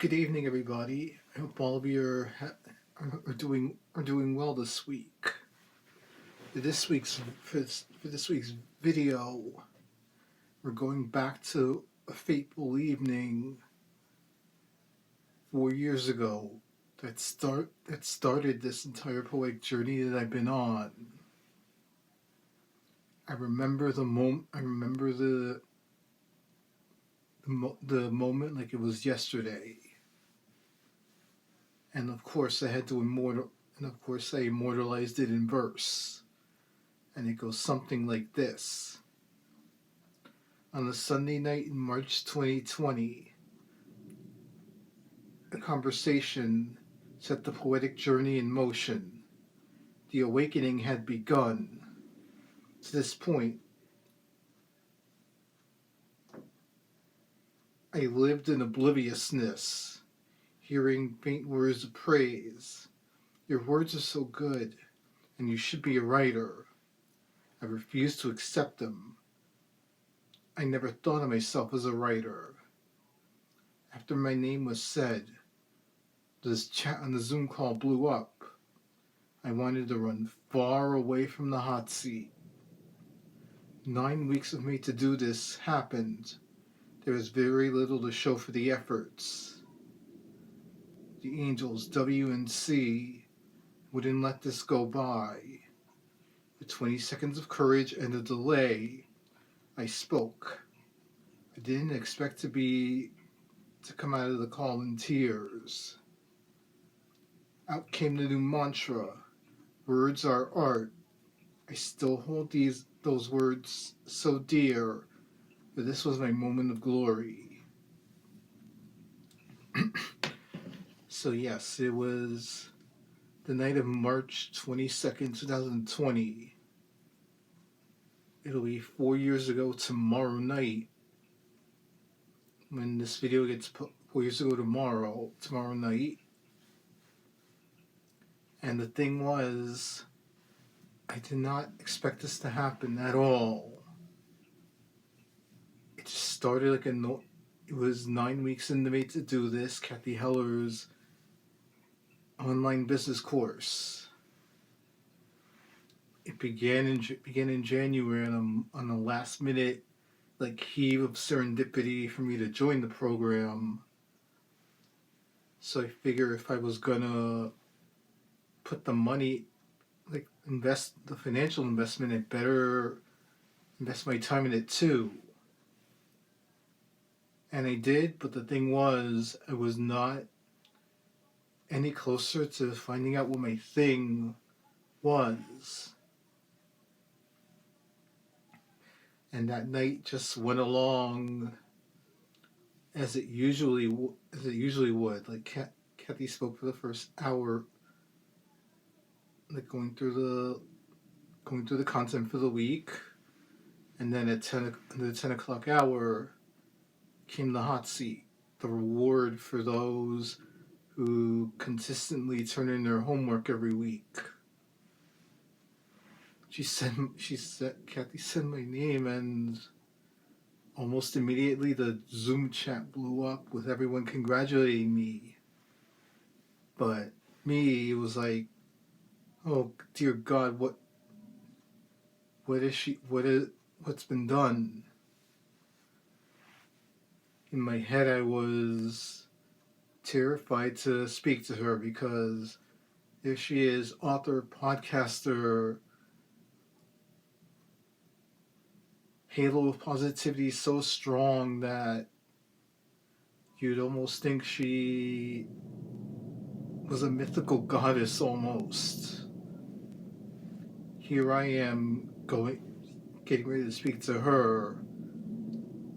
Good evening, everybody. I hope all of you are doing well this week. For this week's video, we're going back to a fateful evening 4 years ago that started this entire poetic journey that I've been on. I remember the moment. I remember the moment like it was yesterday. And of course, I immortalized it in verse. And it goes something like this. On a Sunday night in March 2020, a conversation set the poetic journey in motion. The awakening had begun. To this point, I lived in obliviousness, hearing faint words of praise. Your words are so good, and you should be a writer. I refused to accept them. I never thought of myself as a writer. After my name was said, this chat on the Zoom call blew up. I wanted to run far away from the hot seat. 9 weeks of me to do this happened. There was very little to show for the efforts. The angels W and C wouldn't let this go by. With 20 seconds of courage and a delay, I spoke. I didn't expect to come out of the call in tears. Out came the new mantra. Words are art. I still hold those words so dear, but this was my moment of glory. So yes, it was the night of March 22nd, 2020. It'll be 4 years ago tomorrow night. When this video gets put 4 years ago tomorrow night. And the thing was, I did not expect this to happen at all. It just started like it was 9 weeks into me to do this, Cathy Heller's online business course. It began in January on a last minute heave of serendipity for me to join the program. So I figure if I was gonna put the money, invest the financial investment, I'd better invest my time in it too. And I did, but the thing was, I was not any closer to finding out what my thing was. And that night just went along as it usually would. Cathy spoke for the first hour, going through the content for the week, and then at the 10 o'clock hour came the hot seat, the reward for those who consistently turn in their homework every week. Cathy said my name, and almost immediately the Zoom chat blew up with everyone congratulating me. But me, it was like, oh dear God, what's been done? In my head, I was terrified to speak to her because there she is, author, podcaster, halo of positivity so strong that you'd almost think she was a mythical goddess almost. Here I am getting ready to speak to her,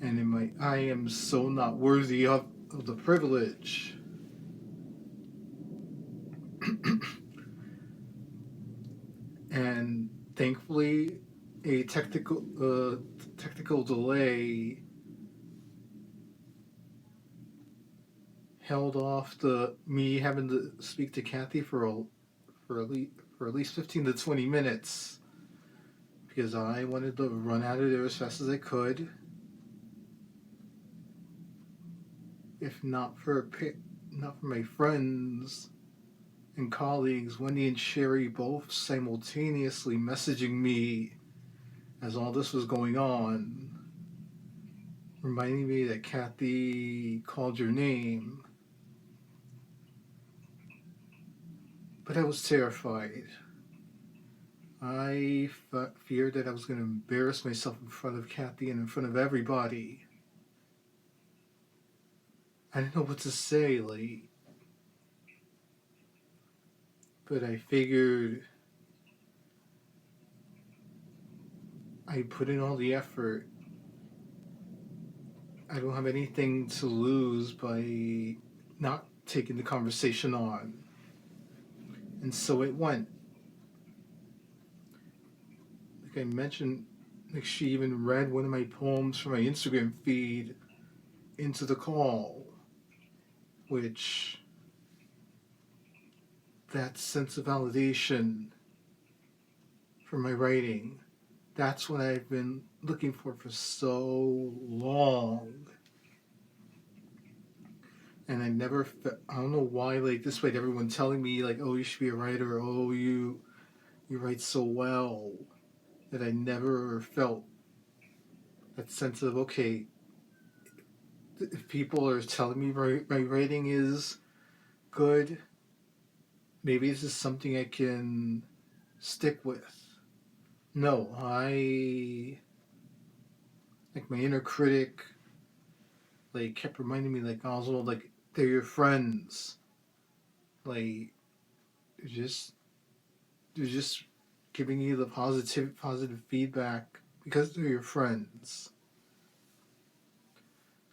and I am so not worthy of the privilege. And thankfully, a technical delay held off me having to speak to Cathy for at least 15 to 20 minutes, because I wanted to run out of there as fast as I could. If not for not from my friends and colleagues, Wendy and Sherry, both simultaneously messaging me as all this was going on, reminding me that Cathy called your name. But I was terrified. I feared that I was going to embarrass myself in front of Cathy and in front of everybody. I didn't know what to say, but I figured I put in all the effort. I don't have anything to lose by not taking the conversation on. And so it went. Like I mentioned, like she even read one of my poems from my Instagram feed into the call, which that sense of validation for my writing, that's what I've been looking for so long. And I don't know why, like, despite everyone telling me, like, oh, you should be a writer, oh, you write so well, that I never felt that sense of, okay, if people are telling me my writing is good, maybe this is something I can stick with. No, like, my inner critic, like, kept reminding me, like, Oswald, like, they're your friends. Like, they're just giving you the positive feedback because they're your friends.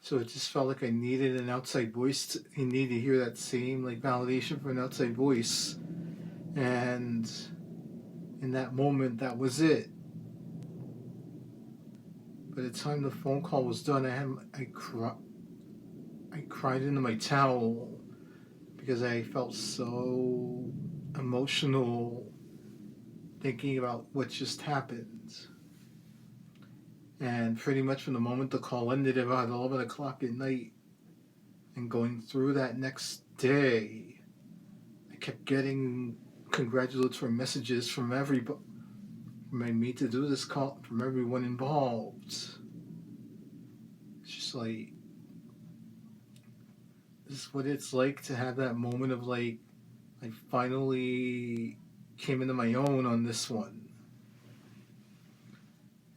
So it just felt like I needed an outside voice. You need to hear that same, like, validation from an outside voice. And in that moment, that was it. By the time the phone call was done, I cried into my towel because I felt so emotional thinking about what just happened. And pretty much from the moment the call ended about 11 o'clock at night and going through that next day, I kept getting congratulatory messages from everybody, from me to do this call, from everyone involved. It's just like, this is what it's like to have that moment of, like, I finally came into my own on this one.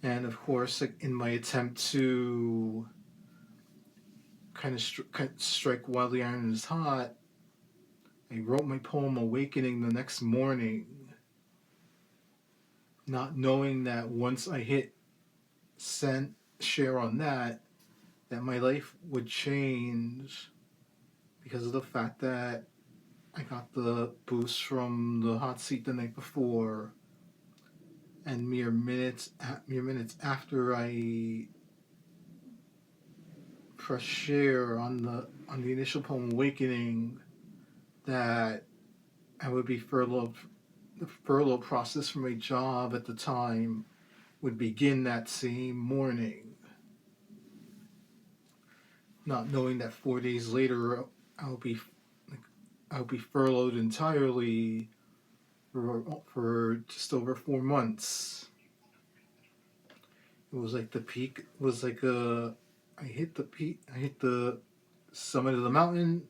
And of course, like, in my attempt to kind of strike while the iron is hot, I wrote my poem Awakening the next morning, not knowing that once I hit share on that my life would change because of the fact that I got the boost from the hot seat the night before, and mere minutes after I pressed share on the initial poem Awakening, that I would be furloughed. The furlough process for my job at the time would begin that same morning, not knowing that 4 days later I'll be furloughed entirely for just over 4 months. It was like the peak. It was like I hit the peak. I hit the summit of the mountain,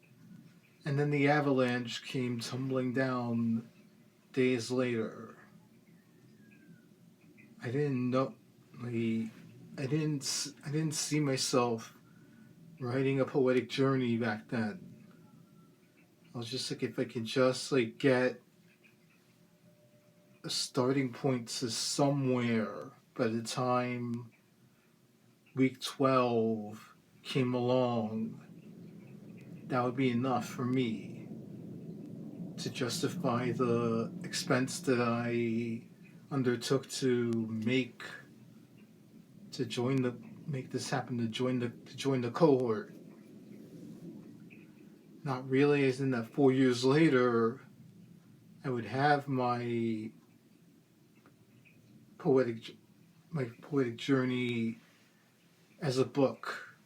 and then the avalanche came tumbling down days later. I didn't know. I didn't see myself writing a poetic journey back then. I was just like, if I could just, like, get a starting point to somewhere by the time week 12 came along, that would be enough for me to justify the expense that I undertook to make this happen, to join the cohort. Not realizing that 4 years later I would have my poetic journey as a book,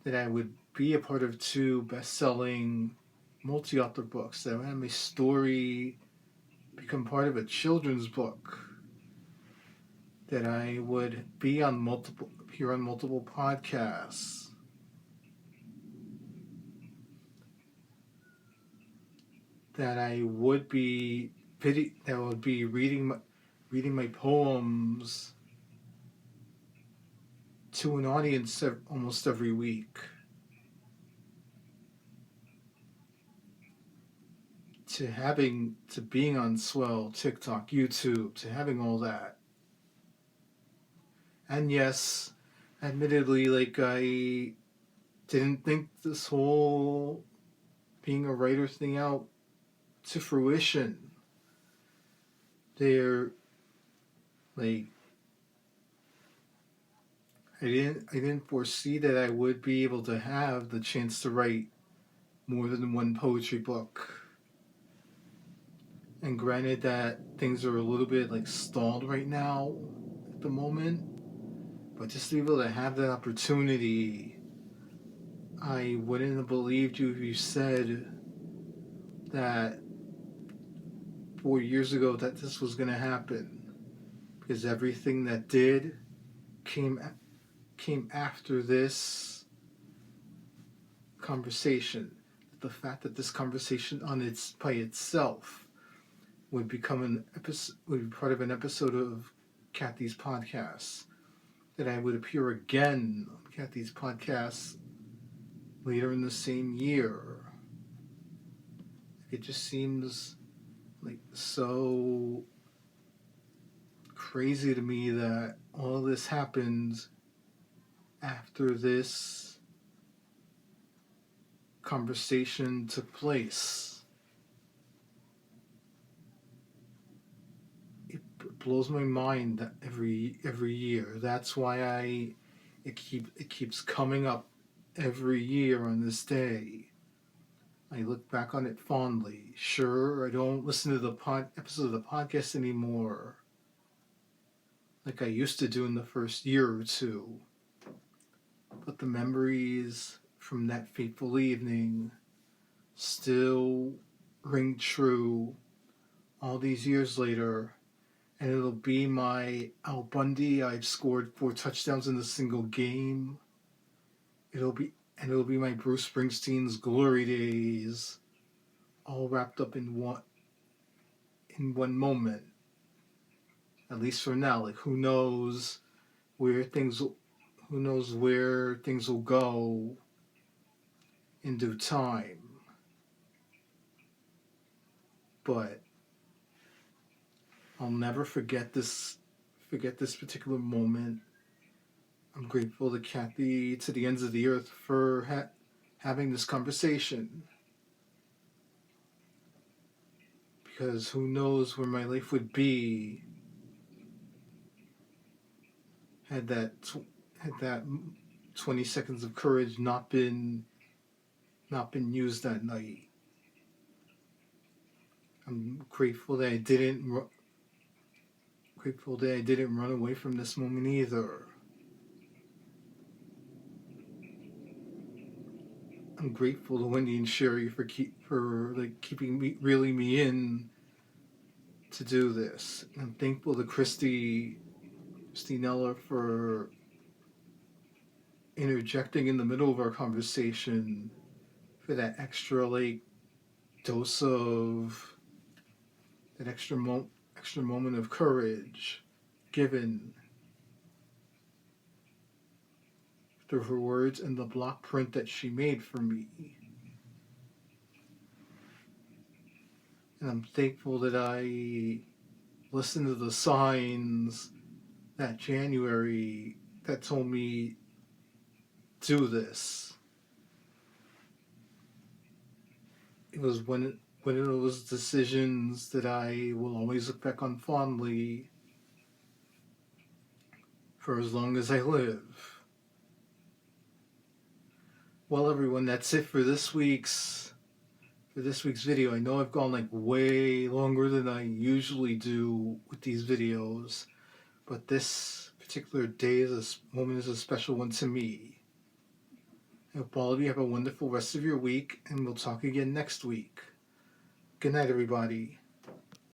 that I would be a part of 2 best-selling multi-author books, that I would have my story become part of a children's book, that I would appear on multiple podcasts, that I would be reading my poems to an audience almost every week, to being on Swell, TikTok, YouTube, to having all that. And yes, admittedly, like, I didn't think this whole being a writer thing out to fruition. There, like, I didn't foresee that I would be able to have the chance to write more than one poetry book. And granted that things are a little bit like stalled right now at the moment, but just to be able to have that opportunity, I wouldn't have believed you if you said that 4 years ago that this was going to happen, because everything that did came after this conversation. The fact that this conversation by itself would become would be part of an episode of Cathy's podcast, that I would appear again on Cathy's podcast later in the same year. It just seems like so crazy to me that all this happened after this conversation took place. It blows my mind that every year. That's why it keeps coming up every year on this day. I look back on it fondly. Sure, I don't listen to the episode of the podcast anymore like I used to do in the first year or two. But the memories from that fateful evening still ring true all these years later. And it'll be my Al Bundy, I've scored 4 touchdowns in a single game. It'll be my Bruce Springsteen's glory days, all wrapped up in one moment. At least for now. Like, who knows where things will go in due time. But I'll never forget this particular moment. I'm grateful to Cathy, to the ends of the earth, for having this conversation. Because who knows where my life would be had that 20 seconds of courage not been used that night. I'm grateful that I didn't run away from this moment either. I'm grateful to Wendy and Sherry for keeping reeling me in to do this. I'm thankful to Christine Eller for interjecting in the middle of our conversation for that extra dose of that extra moment of courage given through her words and the block print that she made for me. And I'm thankful that I listened to the signs that January that told me do this. It was one of those decisions that I will always look back on fondly for as long as I live. Well, everyone, that's it for this week's video. I know I've gone way longer than I usually do with these videos, but this particular day moment is a special one to me. I hope all of you have a wonderful rest of your week, and we'll talk again next week. Good night, everybody.